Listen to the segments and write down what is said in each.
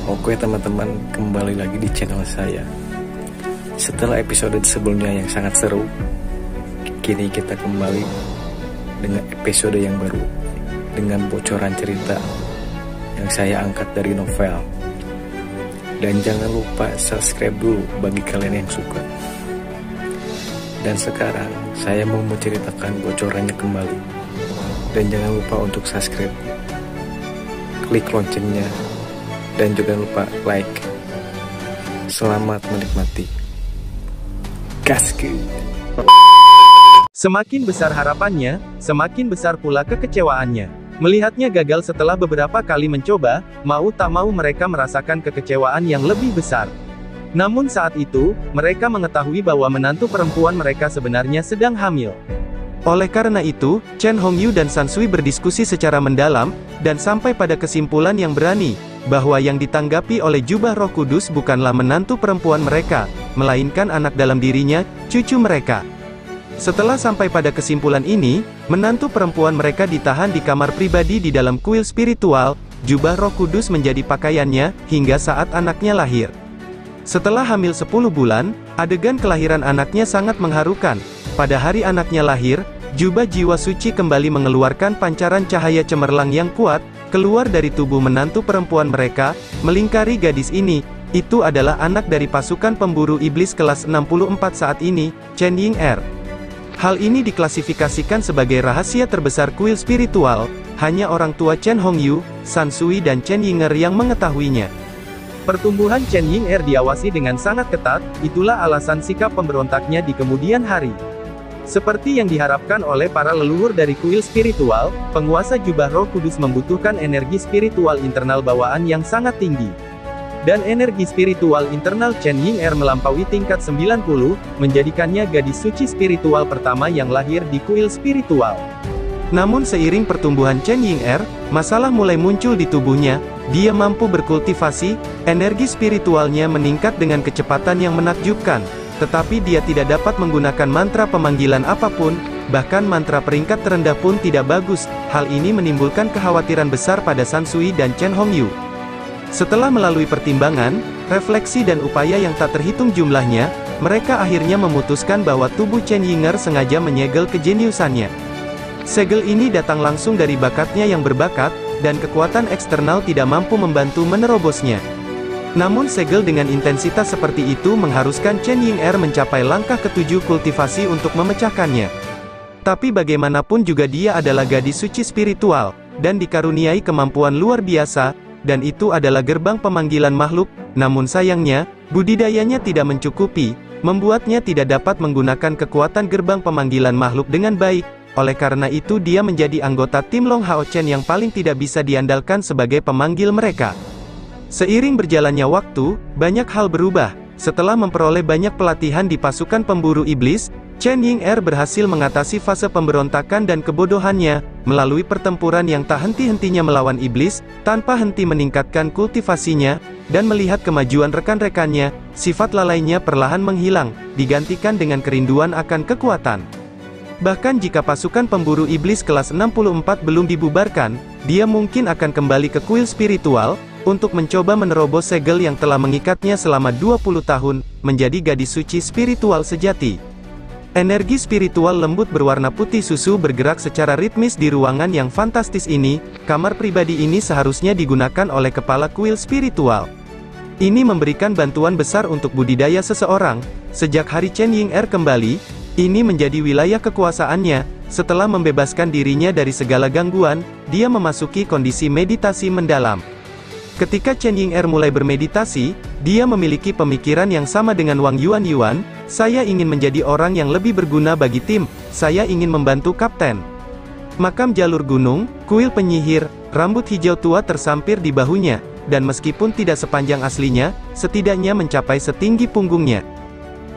Oke teman-teman, kembali lagi di channel saya. Setelah episode sebelumnya yang sangat seru, kini kita kembali dengan episode yang baru, dengan bocoran cerita yang saya angkat dari novel. Dan jangan lupa subscribe dulu bagi kalian yang suka. Dan sekarang saya mau menceritakan bocorannya kembali. Dan jangan lupa untuk subscribe, klik loncengnya, dan juga lupa like. Selamat menikmati. Gaskeun. Semakin besar harapannya, semakin besar pula kekecewaannya. Melihatnya gagal setelah beberapa kali mencoba, mau tak mau mereka merasakan kekecewaan yang lebih besar. Namun saat itu, mereka mengetahui bahwa menantu perempuan mereka sebenarnya sedang hamil. Oleh karena itu, Chen Hongyu dan San Sui berdiskusi secara mendalam, dan sampai pada kesimpulan yang berani, bahwa yang ditanggapi oleh jubah Roh Kudus bukanlah menantu perempuan mereka, melainkan anak dalam dirinya, cucu mereka. Setelah sampai pada kesimpulan ini, menantu perempuan mereka ditahan di kamar pribadi di dalam kuil spiritual, jubah Roh Kudus menjadi pakaiannya, hingga saat anaknya lahir. Setelah hamil 10 bulan, adegan kelahiran anaknya sangat mengharukan. Pada hari anaknya lahir, jubah jiwa suci kembali mengeluarkan pancaran cahaya cemerlang yang kuat, keluar dari tubuh menantu perempuan mereka, melingkari gadis ini. Itu adalah anak dari pasukan pemburu iblis kelas 64 saat ini, Chen Ying-er. Hal ini diklasifikasikan sebagai rahasia terbesar kuil spiritual, hanya orang tua Chen Hongyu, San Sui dan Chen Ying-er yang mengetahuinya. Pertumbuhan Chen Ying-er diawasi dengan sangat ketat, itulah alasan sikap pemberontaknya di kemudian hari. Seperti yang diharapkan oleh para leluhur dari kuil spiritual, penguasa jubah Roh Kudus membutuhkan energi spiritual internal bawaan yang sangat tinggi. Dan energi spiritual internal Chen Ying-er melampaui tingkat 90, menjadikannya gadis suci spiritual pertama yang lahir di kuil spiritual. Namun seiring pertumbuhan Chen Ying-er, masalah mulai muncul di tubuhnya. Dia mampu berkultivasi, energi spiritualnya meningkat dengan kecepatan yang menakjubkan. Tetapi dia tidak dapat menggunakan mantra pemanggilan apapun, bahkan mantra peringkat terendah pun tidak bagus. Hal ini menimbulkan kekhawatiran besar pada San Sui dan Chen Hongyu. Setelah melalui pertimbangan, refleksi dan upaya yang tak terhitung jumlahnya, mereka akhirnya memutuskan bahwa tubuh Chen Ying-er sengaja menyegel kejeniusannya. Segel ini datang langsung dari bakatnya yang berbakat, dan kekuatan eksternal tidak mampu membantu menerobosnya. Namun segel dengan intensitas seperti itu mengharuskan Chen Ying-er mencapai langkah ke-7 kultivasi untuk memecahkannya. Tapi bagaimanapun juga dia adalah gadis suci spiritual, dan dikaruniai kemampuan luar biasa, dan itu adalah gerbang pemanggilan makhluk. Namun sayangnya, budidayanya tidak mencukupi, membuatnya tidak dapat menggunakan kekuatan gerbang pemanggilan makhluk dengan baik. Oleh karena itu dia menjadi anggota tim Long Hao Chen yang paling tidak bisa diandalkan sebagai pemanggil mereka. Seiring berjalannya waktu, banyak hal berubah. Setelah memperoleh banyak pelatihan di pasukan pemburu iblis, Chen Ying-er berhasil mengatasi fase pemberontakan dan kebodohannya, melalui pertempuran yang tak henti-hentinya melawan iblis, tanpa henti meningkatkan kultivasinya, dan melihat kemajuan rekan-rekannya, sifat lalainya perlahan menghilang, digantikan dengan kerinduan akan kekuatan. Bahkan jika pasukan pemburu iblis kelas 64 belum dibubarkan, dia mungkin akan kembali ke kuil spiritual, untuk mencoba menerobos segel yang telah mengikatnya selama 20 tahun, menjadi gadis suci spiritual sejati. Energi spiritual lembut berwarna putih susu bergerak secara ritmis di ruangan yang fantastis ini. Kamar pribadi ini seharusnya digunakan oleh kepala kuil spiritual. Ini memberikan bantuan besar untuk budidaya seseorang. Sejak hari Chen Ying-er kembali, ini menjadi wilayah kekuasaannya. Setelah membebaskan dirinya dari segala gangguan, dia memasuki kondisi meditasi mendalam. Ketika Chen Ying-er mulai bermeditasi, dia memiliki pemikiran yang sama dengan Wang Yuan. Saya ingin menjadi orang yang lebih berguna bagi tim, saya ingin membantu kapten. Makam jalur gunung, kuil penyihir, rambut hijau tua tersampir di bahunya, dan meskipun tidak sepanjang aslinya, setidaknya mencapai setinggi punggungnya.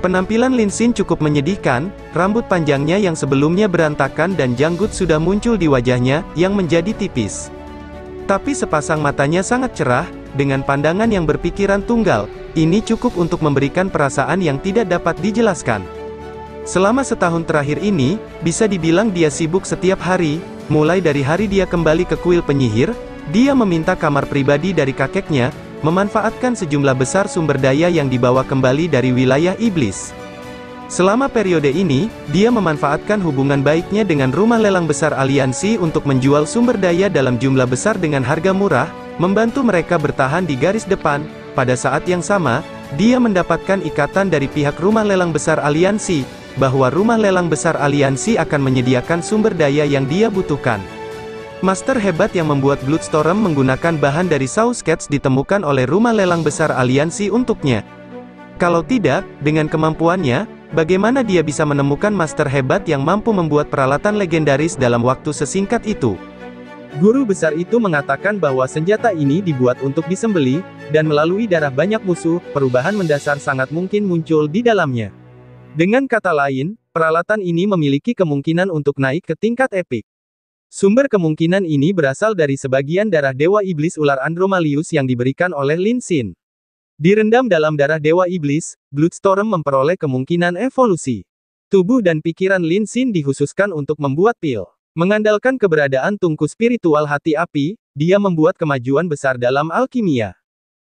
Penampilan Lin Xin cukup menyedihkan, rambut panjangnya yang sebelumnya berantakan dan janggut sudah muncul di wajahnya, yang menjadi tipis. Tapi sepasang matanya sangat cerah, dengan pandangan yang berpikiran tunggal. Ini cukup untuk memberikan perasaan yang tidak dapat dijelaskan. Selama setahun terakhir ini, bisa dibilang dia sibuk setiap hari. Mulai dari hari dia kembali ke kuil penyihir, dia meminta kamar pribadi dari kakeknya, memanfaatkan sejumlah besar sumber daya yang dibawa kembali dari wilayah iblis. Selama periode ini, dia memanfaatkan hubungan baiknya dengan rumah lelang besar aliansi untuk menjual sumber daya dalam jumlah besar dengan harga murah, membantu mereka bertahan di garis depan. Pada saat yang sama, dia mendapatkan ikatan dari pihak rumah lelang besar aliansi, bahwa rumah lelang besar aliansi akan menyediakan sumber daya yang dia butuhkan. Master hebat yang membuat Bloodstorm menggunakan bahan dari Saus Cats ditemukan oleh rumah lelang besar aliansi untuknya. Kalau tidak, dengan kemampuannya, bagaimana dia bisa menemukan master hebat yang mampu membuat peralatan legendaris dalam waktu sesingkat itu? Guru besar itu mengatakan bahwa senjata ini dibuat untuk disembeli, dan melalui darah banyak musuh, perubahan mendasar sangat mungkin muncul di dalamnya. Dengan kata lain, peralatan ini memiliki kemungkinan untuk naik ke tingkat epik. Sumber kemungkinan ini berasal dari sebagian darah Dewa Iblis Ular Andromalius yang diberikan oleh Lin Xin. Direndam dalam darah Dewa Iblis, Bloodstorm memperoleh kemungkinan evolusi. Tubuh dan pikiran Lin Xin dikhususkan untuk membuat pil. Mengandalkan keberadaan tungku spiritual hati api, dia membuat kemajuan besar dalam alkimia.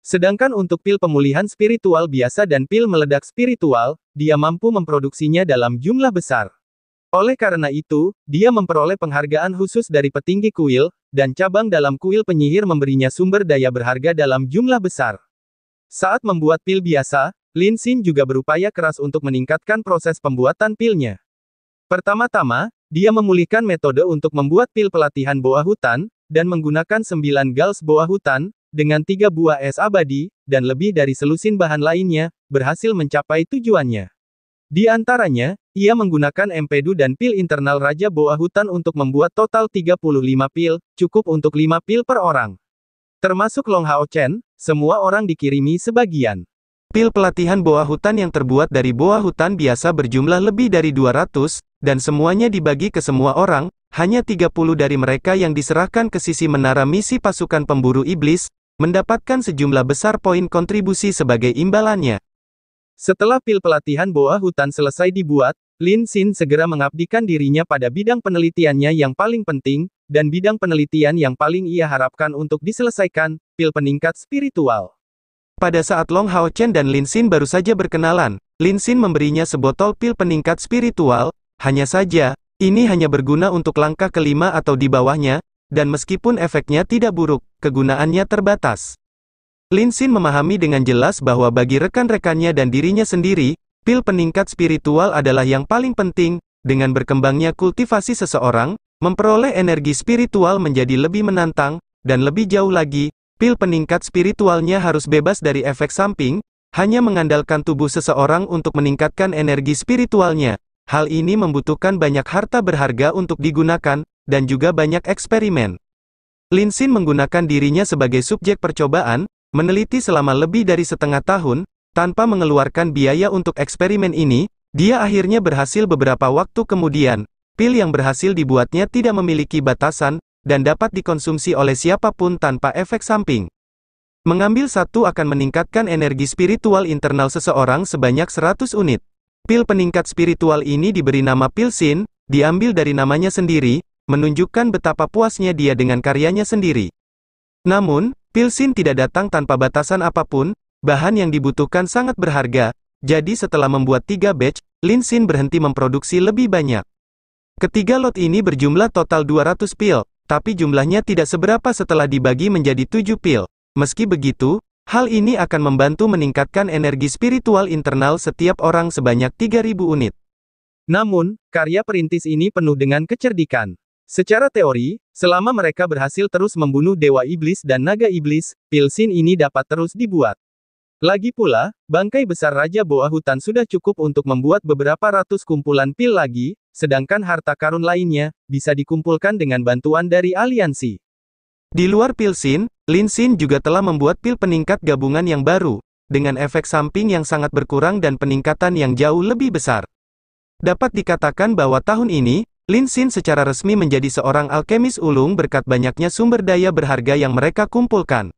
Sedangkan untuk pil pemulihan spiritual biasa dan pil meledak spiritual, dia mampu memproduksinya dalam jumlah besar. Oleh karena itu, dia memperoleh penghargaan khusus dari petinggi kuil, dan cabang dalam kuil penyihir memberinya sumber daya berharga dalam jumlah besar. Saat membuat pil biasa, Lin Xin juga berupaya keras untuk meningkatkan proses pembuatan pilnya. Pertama-tama, dia memulihkan metode untuk membuat pil pelatihan boa hutan, dan menggunakan 9 gals boa hutan, dengan 3 buah es abadi, dan lebih dari selusin bahan lainnya, berhasil mencapai tujuannya. Di antaranya, ia menggunakan empedu dan pil internal Raja Boa Hutan untuk membuat total 35 pil, cukup untuk 5 pil per orang. Termasuk Long Hao Chen, semua orang dikirimi sebagian. Pil pelatihan Boa Hutan yang terbuat dari Boa Hutan biasa berjumlah lebih dari 200, dan semuanya dibagi ke semua orang, hanya 30 dari mereka yang diserahkan ke sisi menara misi pasukan pemburu iblis, mendapatkan sejumlah besar poin kontribusi sebagai imbalannya. Setelah pil pelatihan Boa Hutan selesai dibuat, Lin Xin segera mengabdikan dirinya pada bidang penelitiannya yang paling penting, dan bidang penelitian yang paling ia harapkan untuk diselesaikan, pil peningkat spiritual. Pada saat Long Hao Chen dan Lin Xin baru saja berkenalan, Lin Xin memberinya sebotol pil peningkat spiritual, hanya saja, ini hanya berguna untuk langkah kelima atau di bawahnya, dan meskipun efeknya tidak buruk, kegunaannya terbatas. Lin Xin memahami dengan jelas bahwa bagi rekan-rekannya dan dirinya sendiri, pil peningkat spiritual adalah yang paling penting. Dengan berkembangnya kultivasi seseorang, memperoleh energi spiritual menjadi lebih menantang, dan lebih jauh lagi, pil peningkat spiritualnya harus bebas dari efek samping, hanya mengandalkan tubuh seseorang untuk meningkatkan energi spiritualnya. Hal ini membutuhkan banyak harta berharga untuk digunakan, dan juga banyak eksperimen. Lin Xin menggunakan dirinya sebagai subjek percobaan, meneliti selama lebih dari setengah tahun, tanpa mengeluarkan biaya untuk eksperimen ini, dia akhirnya berhasil beberapa waktu kemudian. Pil yang berhasil dibuatnya tidak memiliki batasan, dan dapat dikonsumsi oleh siapapun tanpa efek samping. Mengambil satu akan meningkatkan energi spiritual internal seseorang sebanyak 100 unit. Pil peningkat spiritual ini diberi nama Pil Xin, diambil dari namanya sendiri, menunjukkan betapa puasnya dia dengan karyanya sendiri. Namun, Pil Xin tidak datang tanpa batasan apapun, bahan yang dibutuhkan sangat berharga, jadi setelah membuat 3 batch, Lin Xin berhenti memproduksi lebih banyak. Ketiga lot ini berjumlah total 200 pil, tapi jumlahnya tidak seberapa setelah dibagi menjadi 7 pil. Meski begitu, hal ini akan membantu meningkatkan energi spiritual internal setiap orang sebanyak 3.000 unit. Namun, karya perintis ini penuh dengan kecerdikan. Secara teori, selama mereka berhasil terus membunuh Dewa Iblis dan Naga Iblis, pil Xin ini dapat terus dibuat. Lagi pula, bangkai besar Raja Boa Hutan sudah cukup untuk membuat beberapa ratus kumpulan pil lagi, sedangkan harta karun lainnya, bisa dikumpulkan dengan bantuan dari aliansi. Di luar pil Xin, Lin Xin juga telah membuat pil peningkat gabungan yang baru, dengan efek samping yang sangat berkurang dan peningkatan yang jauh lebih besar. Dapat dikatakan bahwa tahun ini, Lin Xin secara resmi menjadi seorang alkemis ulung berkat banyaknya sumber daya berharga yang mereka kumpulkan.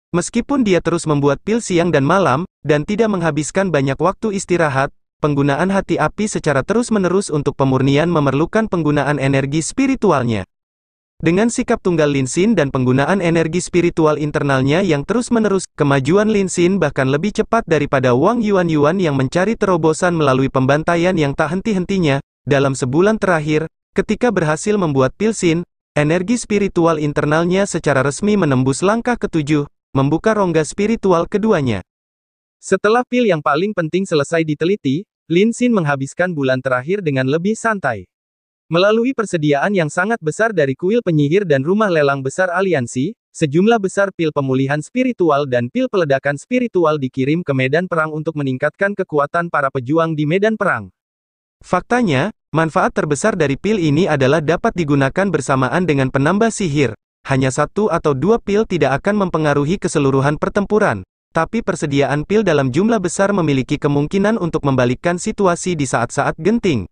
Meskipun dia terus membuat pil siang dan malam, dan tidak menghabiskan banyak waktu istirahat, penggunaan hati api secara terus-menerus untuk pemurnian memerlukan penggunaan energi spiritualnya. Dengan sikap tunggal Lin Xin dan penggunaan energi spiritual internalnya yang terus-menerus, kemajuan Lin Xin bahkan lebih cepat daripada Wang Yuan yang mencari terobosan melalui pembantaian yang tak henti-hentinya. Dalam sebulan terakhir, ketika berhasil membuat pil Xin, energi spiritual internalnya secara resmi menembus langkah ketujuh, membuka rongga spiritual keduanya. Setelah pil yang paling penting selesai diteliti, Lin Xin menghabiskan bulan terakhir dengan lebih santai. Melalui persediaan yang sangat besar dari kuil penyihir dan rumah lelang besar aliansi, sejumlah besar pil pemulihan spiritual dan pil peledakan spiritual dikirim ke medan perang untuk meningkatkan kekuatan para pejuang di medan perang. Faktanya, manfaat terbesar dari pil ini adalah dapat digunakan bersamaan dengan penambah sihir. Hanya 1 atau 2 pil tidak akan mempengaruhi keseluruhan pertempuran, tapi persediaan pil dalam jumlah besar memiliki kemungkinan untuk membalikkan situasi di saat-saat genting.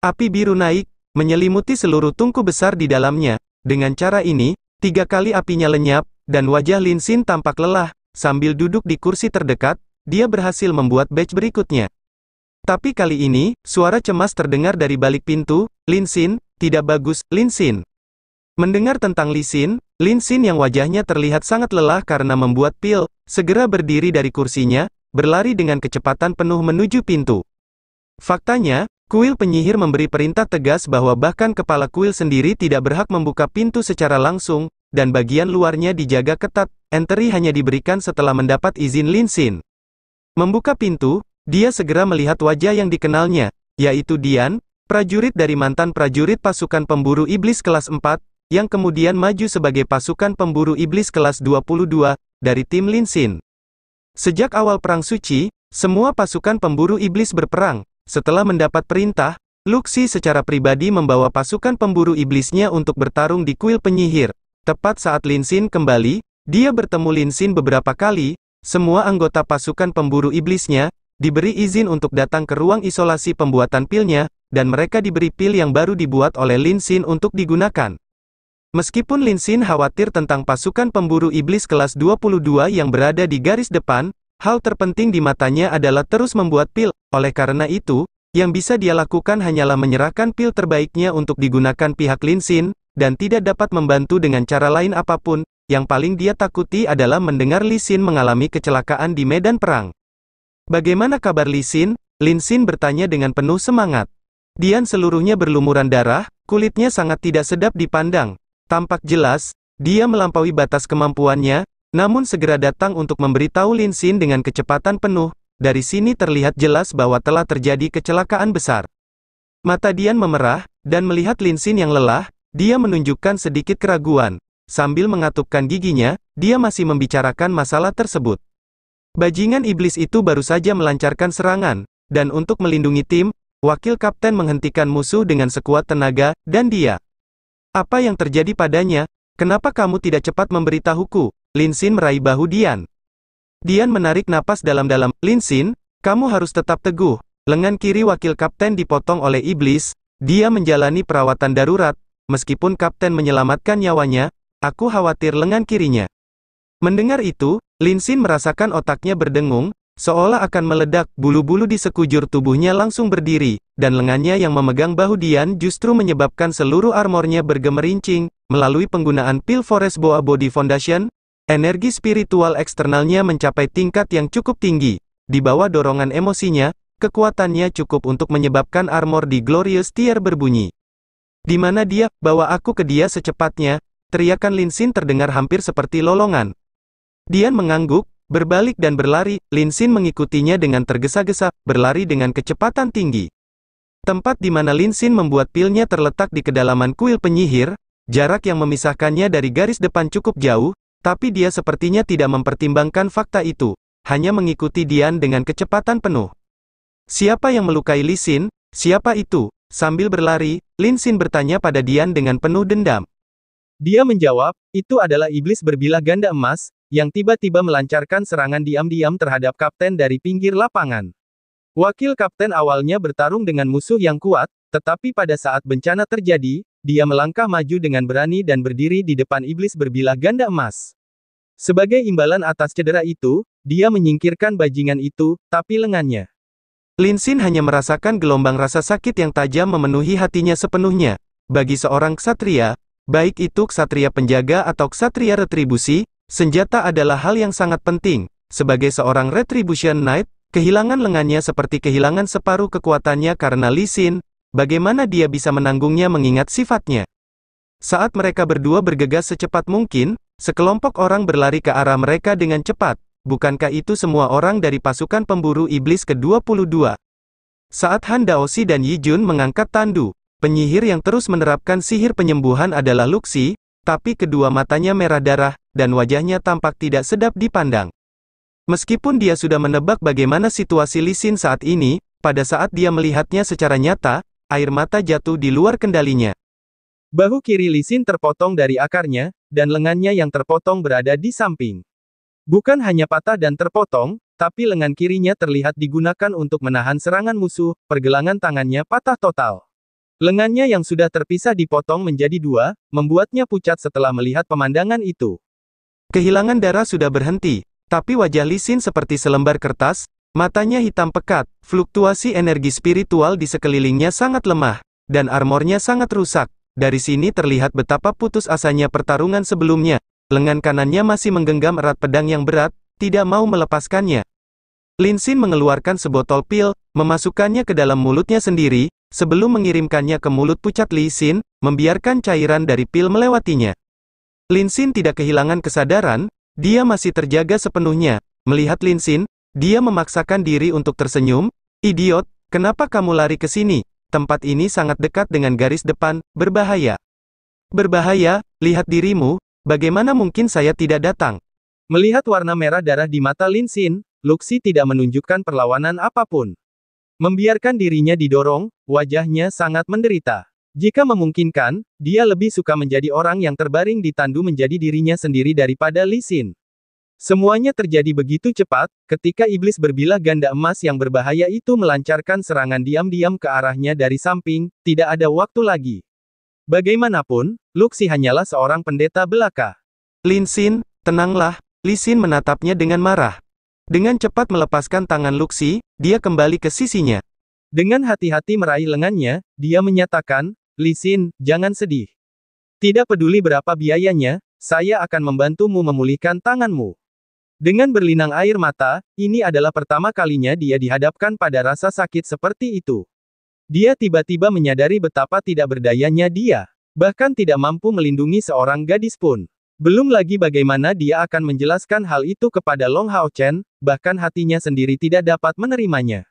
Api biru naik, menyelimuti seluruh tungku besar di dalamnya. Dengan cara ini, 3 kali apinya lenyap, dan wajah Lin Xin tampak lelah. Sambil duduk di kursi terdekat, dia berhasil membuat batch berikutnya. Tapi kali ini, suara cemas terdengar dari balik pintu. Lin Xin, tidak bagus, Lin Xin. Mendengar tentang Lin Xin yang wajahnya terlihat sangat lelah karena membuat pil, segera berdiri dari kursinya, berlari dengan kecepatan penuh menuju pintu. Faktanya, kuil penyihir memberi perintah tegas bahwa bahkan kepala kuil sendiri tidak berhak membuka pintu secara langsung, dan bagian luarnya dijaga ketat. Entry hanya diberikan setelah mendapat izin Lin Xin. Membuka pintu, dia segera melihat wajah yang dikenalnya, yaitu Dian, prajurit dari mantan prajurit pasukan pemburu iblis kelas 4, yang kemudian maju sebagai pasukan pemburu iblis kelas 22, dari tim Lin Xin. Sejak awal Perang Suci, semua pasukan pemburu iblis berperang. Setelah mendapat perintah, Luxi secara pribadi membawa pasukan pemburu iblisnya untuk bertarung di kuil penyihir. Tepat saat Lin Xin kembali, dia bertemu Lin Xin beberapa kali. Semua anggota pasukan pemburu iblisnya diberi izin untuk datang ke ruang isolasi pembuatan pilnya, dan mereka diberi pil yang baru dibuat oleh Lin Xin untuk digunakan. Meskipun Lin Xin khawatir tentang pasukan pemburu iblis kelas 22 yang berada di garis depan, hal terpenting di matanya adalah terus membuat pil. Oleh karena itu, yang bisa dia lakukan hanyalah menyerahkan pil terbaiknya untuk digunakan pihak Lin Xin, dan tidak dapat membantu dengan cara lain apapun. Yang paling dia takuti adalah mendengar Lin Xin mengalami kecelakaan di medan perang. Bagaimana kabar Lin Xin? Lin Xin bertanya dengan penuh semangat. Dian seluruhnya berlumuran darah, kulitnya sangat tidak sedap dipandang. Tampak jelas, dia melampaui batas kemampuannya, namun segera datang untuk memberitahu Lin Xin dengan kecepatan penuh. Dari sini terlihat jelas bahwa telah terjadi kecelakaan besar. Mata Dian memerah, dan melihat Lin Xin yang lelah, dia menunjukkan sedikit keraguan. Sambil mengatupkan giginya, dia masih membicarakan masalah tersebut. Bajingan iblis itu baru saja melancarkan serangan, dan untuk melindungi tim, wakil kapten menghentikan musuh dengan sekuat tenaga, dan dia. Apa yang terjadi padanya? Kenapa kamu tidak cepat memberitahuku? Lin Xin meraih bahu Dian. Dian menarik napas dalam-dalam. Lin Xin, kamu harus tetap teguh. Lengan kiri wakil kapten dipotong oleh iblis. Dia menjalani perawatan darurat. Meskipun kapten menyelamatkan nyawanya, aku khawatir lengan kirinya. Mendengar itu, Lin Xin merasakan otaknya berdengung, seolah akan meledak. Bulu-bulu di sekujur tubuhnya langsung berdiri, dan lengannya yang memegang bahu Dian justru menyebabkan seluruh armornya bergemerincing. Melalui penggunaan pil Forest Boa Body Foundation, energi spiritual eksternalnya mencapai tingkat yang cukup tinggi. Di bawah dorongan emosinya, kekuatannya cukup untuk menyebabkan armor di Glorious Tier berbunyi. Di mana dia? Bawa aku ke dia secepatnya. Teriakan Lin Xin terdengar hampir seperti lolongan. Dian mengangguk, berbalik dan berlari. Lin Xin mengikutinya dengan tergesa-gesa, berlari dengan kecepatan tinggi. Tempat di mana Lin Xin membuat pilnya terletak di kedalaman kuil penyihir. Jarak yang memisahkannya dari garis depan cukup jauh, tapi dia sepertinya tidak mempertimbangkan fakta itu, hanya mengikuti Dian dengan kecepatan penuh. Siapa yang melukai Lin Xin? Siapa itu? Sambil berlari, Lin Xin bertanya pada Dian dengan penuh dendam. Dia menjawab, itu adalah iblis berbilah ganda emas, yang tiba-tiba melancarkan serangan diam-diam terhadap kapten dari pinggir lapangan. Wakil kapten awalnya bertarung dengan musuh yang kuat, tetapi pada saat bencana terjadi, dia melangkah maju dengan berani dan berdiri di depan iblis berbilah ganda emas. Sebagai imbalan atas cedera itu, dia menyingkirkan bajingan itu, tapi lengannya. Lin Xin hanya merasakan gelombang rasa sakit yang tajam memenuhi hatinya sepenuhnya. Bagi seorang ksatria, Baik itu ksatria penjaga atau ksatria retribusi, senjata adalah hal yang sangat penting. Sebagai seorang Retribution Knight, kehilangan lengannya seperti kehilangan separuh kekuatannya karena Lee Sin. Bagaimana dia bisa menanggungnya mengingat sifatnya? Saat mereka berdua bergegas secepat mungkin, sekelompok orang berlari ke arah mereka dengan cepat. Bukankah itu semua orang dari pasukan pemburu iblis ke-22? Saat Han Daoxi dan Yi Jun mengangkat tandu, penyihir yang terus menerapkan sihir penyembuhan adalah Luxi, tapi kedua matanya merah darah, dan wajahnya tampak tidak sedap dipandang. Meskipun dia sudah menebak bagaimana situasi Lee Sin saat ini, pada saat dia melihatnya secara nyata, air mata jatuh di luar kendalinya. Bahu kiri Lee Sin terpotong dari akarnya, dan lengannya yang terpotong berada di samping. Bukan hanya patah dan terpotong, tapi lengan kirinya terlihat digunakan untuk menahan serangan musuh, pergelangan tangannya patah total. Lengannya yang sudah terpisah dipotong menjadi dua, membuatnya pucat setelah melihat pemandangan itu. Kehilangan darah sudah berhenti, tapi wajah Lee Sin seperti selembar kertas, matanya hitam pekat, fluktuasi energi spiritual di sekelilingnya sangat lemah, dan armornya sangat rusak. Dari sini terlihat betapa putus asanya pertarungan sebelumnya. Lengan kanannya masih menggenggam erat pedang yang berat, tidak mau melepaskannya. Lin Sin mengeluarkan sebotol pil, memasukkannya ke dalam mulutnya sendiri, sebelum mengirimkannya ke mulut pucat Lee Sin, membiarkan cairan dari pil melewatinya. Lin Sin tidak kehilangan kesadaran, dia masih terjaga sepenuhnya. Melihat Lin Sin, dia memaksakan diri untuk tersenyum. Idiot, kenapa kamu lari ke sini? Tempat ini sangat dekat dengan garis depan, berbahaya. Berbahaya, lihat dirimu. Bagaimana mungkin saya tidak datang? Melihat warna merah darah di mata Lin Sin, Luxi tidak menunjukkan perlawanan apapun. Membiarkan dirinya didorong, wajahnya sangat menderita. Jika memungkinkan, dia lebih suka menjadi orang yang terbaring di tandu menjadi dirinya sendiri daripada Lee Sin. Semuanya terjadi begitu cepat, ketika iblis berbilah ganda emas yang berbahaya itu melancarkan serangan diam-diam ke arahnya dari samping, tidak ada waktu lagi. Bagaimanapun, Luxi hanyalah seorang pendeta belaka. Lin Sin, tenanglah, Lee Sin menatapnya dengan marah. Dengan cepat melepaskan tangan Luxi, dia kembali ke sisinya. Dengan hati-hati meraih lengannya, dia menyatakan, Lee Sin, jangan sedih. Tidak peduli berapa biayanya, saya akan membantumu memulihkan tanganmu. Dengan berlinang air mata, ini adalah pertama kalinya dia dihadapkan pada rasa sakit seperti itu. Dia tiba-tiba menyadari betapa tidak berdayanya dia. Bahkan tidak mampu melindungi seorang gadis pun. Belum lagi bagaimana dia akan menjelaskan hal itu kepada Long Hao Chen, bahkan hatinya sendiri tidak dapat menerimanya.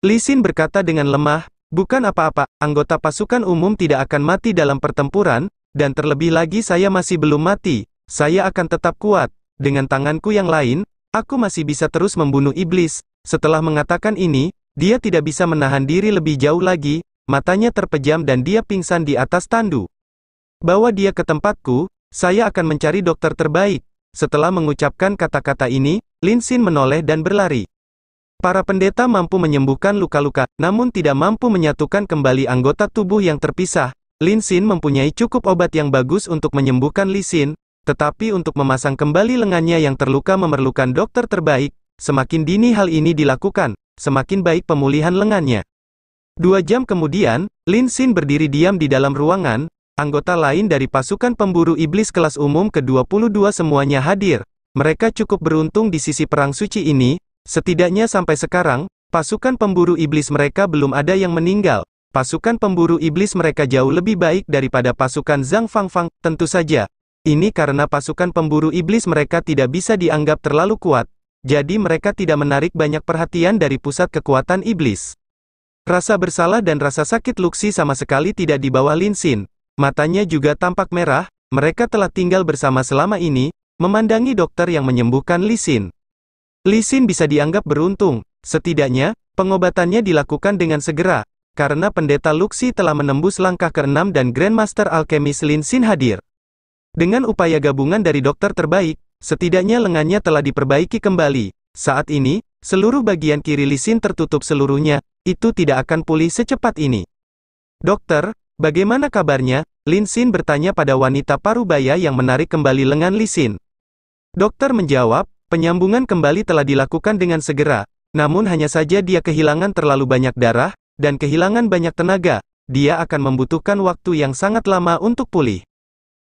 Lee Sin berkata dengan lemah, bukan apa-apa, anggota pasukan umum tidak akan mati dalam pertempuran, dan terlebih lagi saya masih belum mati, saya akan tetap kuat. Dengan tanganku yang lain, aku masih bisa terus membunuh iblis. Setelah mengatakan ini, dia tidak bisa menahan diri lebih jauh lagi, matanya terpejam dan dia pingsan di atas tandu. Bawa dia ke tempatku, saya akan mencari dokter terbaik. Setelah mengucapkan kata-kata ini, Lin Sin menoleh dan berlari. Para pendeta mampu menyembuhkan luka-luka, namun tidak mampu menyatukan kembali anggota tubuh yang terpisah. Lin Sin mempunyai cukup obat yang bagus untuk menyembuhkan Lee Sin, tetapi untuk memasang kembali lengannya yang terluka memerlukan dokter terbaik. Semakin dini hal ini dilakukan, semakin baik pemulihan lengannya. 2 jam kemudian, Lin Sin berdiri diam di dalam ruangan, anggota lain dari pasukan pemburu iblis kelas umum ke-22 semuanya hadir. Mereka cukup beruntung di sisi perang suci ini, setidaknya sampai sekarang, pasukan pemburu iblis mereka belum ada yang meninggal. Pasukan pemburu iblis mereka jauh lebih baik daripada pasukan Zhang Fangfang, tentu saja. Ini karena pasukan pemburu iblis mereka tidak bisa dianggap terlalu kuat. Jadi mereka tidak menarik banyak perhatian dari pusat kekuatan iblis. Rasa bersalah dan rasa sakit Luxi sama sekali tidak di bawah Lin Sin. Matanya juga tampak merah, mereka telah tinggal bersama selama ini, memandangi dokter yang menyembuhkan Lee Sin. Lee Sin bisa dianggap beruntung, setidaknya, pengobatannya dilakukan dengan segera, karena pendeta Luxi telah menembus langkah ke-6 dan Grandmaster Alchemist Lin Sin hadir. Dengan upaya gabungan dari dokter terbaik, setidaknya lengannya telah diperbaiki kembali. Saat ini, seluruh bagian kiri Lee Sin tertutup seluruhnya, itu tidak akan pulih secepat ini. Dokter, bagaimana kabarnya? Lin Sin bertanya pada wanita parubaya yang menarik kembali lengan Lee Sin. Dokter menjawab, penyambungan kembali telah dilakukan dengan segera, namun hanya saja dia kehilangan terlalu banyak darah, dan kehilangan banyak tenaga, dia akan membutuhkan waktu yang sangat lama untuk pulih.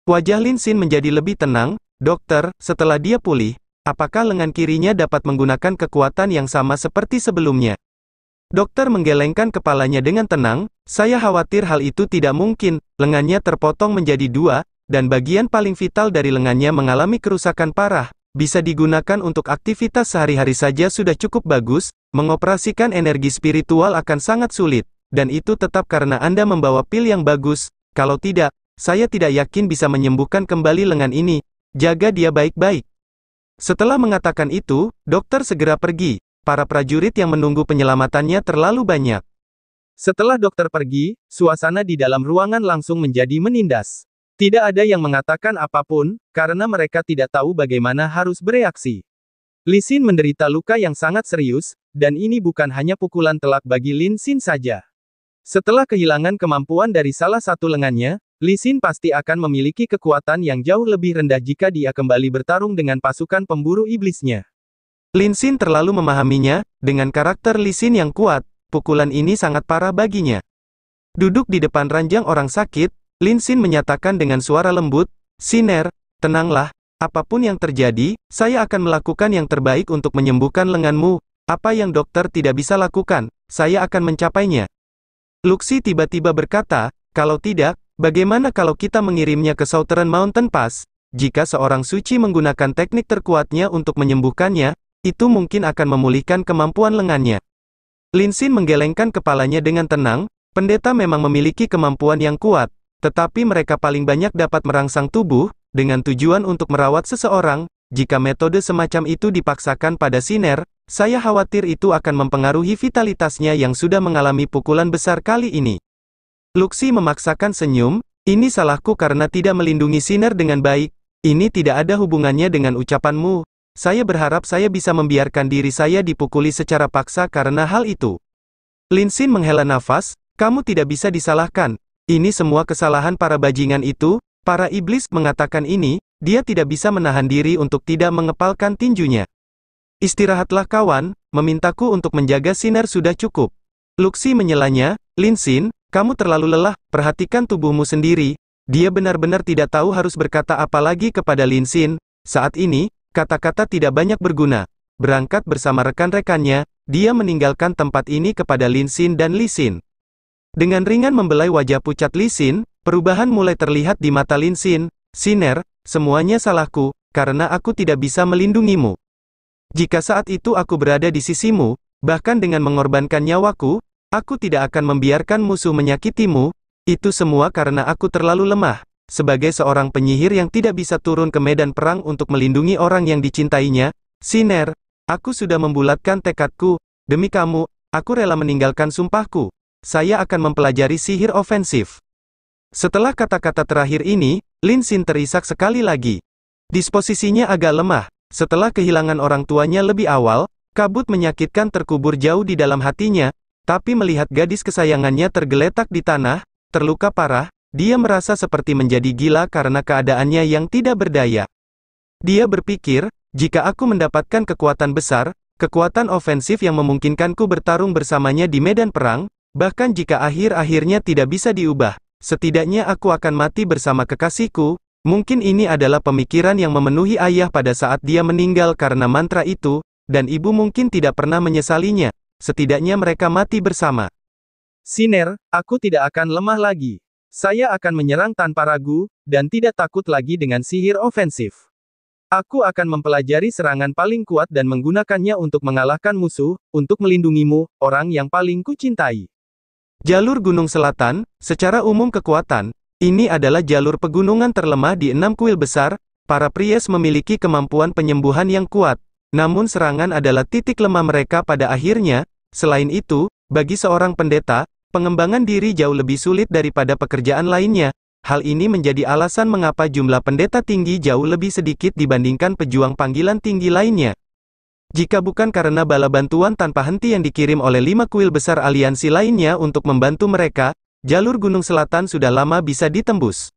Wajah Lin Xin menjadi lebih tenang. Dokter, setelah dia pulih, apakah lengan kirinya dapat menggunakan kekuatan yang sama seperti sebelumnya? Dokter menggelengkan kepalanya dengan tenang. Saya khawatir hal itu tidak mungkin. Lengannya terpotong menjadi dua, dan bagian paling vital dari lengannya mengalami kerusakan parah. Bisa digunakan untuk aktivitas sehari-hari saja sudah cukup bagus, mengoperasikan energi spiritual akan sangat sulit. Dan itu tetap karena Anda membawa pil yang bagus. Kalau tidak, saya tidak yakin bisa menyembuhkan kembali lengan ini. Jaga dia baik-baik. Setelah mengatakan itu, dokter segera pergi. Para prajurit yang menunggu penyelamatannya terlalu banyak. Setelah dokter pergi, suasana di dalam ruangan langsung menjadi menindas. Tidak ada yang mengatakan apapun, karena mereka tidak tahu bagaimana harus bereaksi. Li Xin menderita luka yang sangat serius, dan ini bukan hanya pukulan telak bagi Lin Xin saja. Setelah kehilangan kemampuan dari salah satu lengannya, Li Xin pasti akan memiliki kekuatan yang jauh lebih rendah jika dia kembali bertarung dengan pasukan pemburu iblisnya. Lin Xin terlalu memahaminya. Dengan karakter Li Xin yang kuat, pukulan ini sangat parah baginya. Duduk di depan ranjang orang sakit, Lin Xin menyatakan dengan suara lembut, "Siner, tenanglah, apapun yang terjadi, saya akan melakukan yang terbaik untuk menyembuhkan lenganmu. Apa yang dokter tidak bisa lakukan, saya akan mencapainya." Luxi tiba-tiba berkata, "Kalau tidak, bagaimana kalau kita mengirimnya ke Southern Mountain Pass? Jika seorang suci menggunakan teknik terkuatnya untuk menyembuhkannya, itu mungkin akan memulihkan kemampuan lengannya." Lin Xin menggelengkan kepalanya dengan tenang. Pendeta memang memiliki kemampuan yang kuat, tetapi mereka paling banyak dapat merangsang tubuh, dengan tujuan untuk merawat seseorang. Jika metode semacam itu dipaksakan pada Siner, saya khawatir itu akan mempengaruhi vitalitasnya yang sudah mengalami pukulan besar kali ini. Luxi memaksakan senyum, "Ini salahku karena tidak melindungi Siner dengan baik. Ini tidak ada hubungannya dengan ucapanmu. Saya berharap saya bisa membiarkan diri saya dipukuli secara paksa karena hal itu." Lin Xin menghela nafas, "Kamu tidak bisa disalahkan. Ini semua kesalahan para bajingan itu, para iblis." Mengatakan ini, dia tidak bisa menahan diri untuk tidak mengepalkan tinjunya. "Istirahatlah kawan, memintaku untuk menjaga Siner sudah cukup." Luxi menyelanya, "Lin Xin, kamu terlalu lelah, perhatikan tubuhmu sendiri." Dia benar-benar tidak tahu harus berkata apa lagi kepada Lin Xin. Saat ini, kata-kata tidak banyak berguna. Berangkat bersama rekan-rekannya, dia meninggalkan tempat ini kepada Lin Xin dan Li Xin. Dengan ringan membelai wajah pucat Li Xin, perubahan mulai terlihat di mata Lin Xin. "Siner, semuanya salahku, karena aku tidak bisa melindungimu. Jika saat itu aku berada di sisimu, bahkan dengan mengorbankan nyawaku, aku tidak akan membiarkan musuh menyakitimu. Itu semua karena aku terlalu lemah. Sebagai seorang penyihir yang tidak bisa turun ke medan perang untuk melindungi orang yang dicintainya, Siner, aku sudah membulatkan tekadku. Demi kamu, aku rela meninggalkan sumpahku. Saya akan mempelajari sihir ofensif." Setelah kata-kata terakhir ini, Lin Xin terisak sekali lagi. Disposisinya agak lemah. Setelah kehilangan orang tuanya lebih awal, kabut menyakitkan terkubur jauh di dalam hatinya, tapi melihat gadis kesayangannya tergeletak di tanah, terluka parah, dia merasa seperti menjadi gila karena keadaannya yang tidak berdaya. Dia berpikir, jika aku mendapatkan kekuatan besar, kekuatan ofensif yang memungkinkanku bertarung bersamanya di medan perang, bahkan jika akhir-akhirnya tidak bisa diubah, setidaknya aku akan mati bersama kekasihku. Mungkin ini adalah pemikiran yang memenuhi ayah pada saat dia meninggal karena mantra itu, dan ibu mungkin tidak pernah menyesalinya. Setidaknya mereka mati bersama. "Siner, aku tidak akan lemah lagi. Saya akan menyerang tanpa ragu, dan tidak takut lagi dengan sihir ofensif. Aku akan mempelajari serangan paling kuat dan menggunakannya untuk mengalahkan musuh, untuk melindungimu, orang yang paling kucintai." Jalur Gunung Selatan, secara umum kekuatan, ini adalah jalur pegunungan terlemah di 6 kuil besar. Para Priest memiliki kemampuan penyembuhan yang kuat, namun serangan adalah titik lemah mereka pada akhirnya. Selain itu, bagi seorang pendeta, pengembangan diri jauh lebih sulit daripada pekerjaan lainnya. Hal ini menjadi alasan mengapa jumlah pendeta tinggi jauh lebih sedikit dibandingkan pejuang panggilan tinggi lainnya. Jika bukan karena bala bantuan tanpa henti yang dikirim oleh 5 kuil besar aliansi lainnya untuk membantu mereka, jalur Gunung Selatan sudah lama bisa ditembus.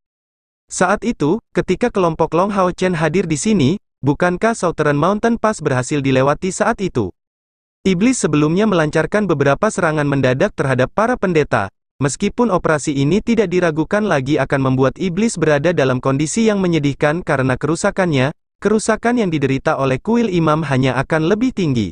Saat itu, ketika kelompok Long Hao Chen hadir di sini, bukankah Southern Mountain Pass berhasil dilewati saat itu? Iblis sebelumnya melancarkan beberapa serangan mendadak terhadap para pendeta, Meskipun operasi ini tidak diragukan lagi akan membuat iblis berada dalam kondisi yang menyedihkan karena kerusakannya, kerusakan yang diderita oleh kuil imam hanya akan lebih tinggi.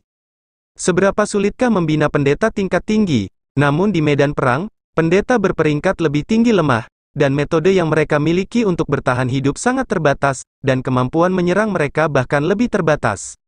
Seberapa sulitkah membina pendeta tingkat tinggi? Namun di medan perang, pendeta berperingkat lebih tinggi lemah, dan metode yang mereka miliki untuk bertahan hidup sangat terbatas, dan kemampuan menyerang mereka bahkan lebih terbatas.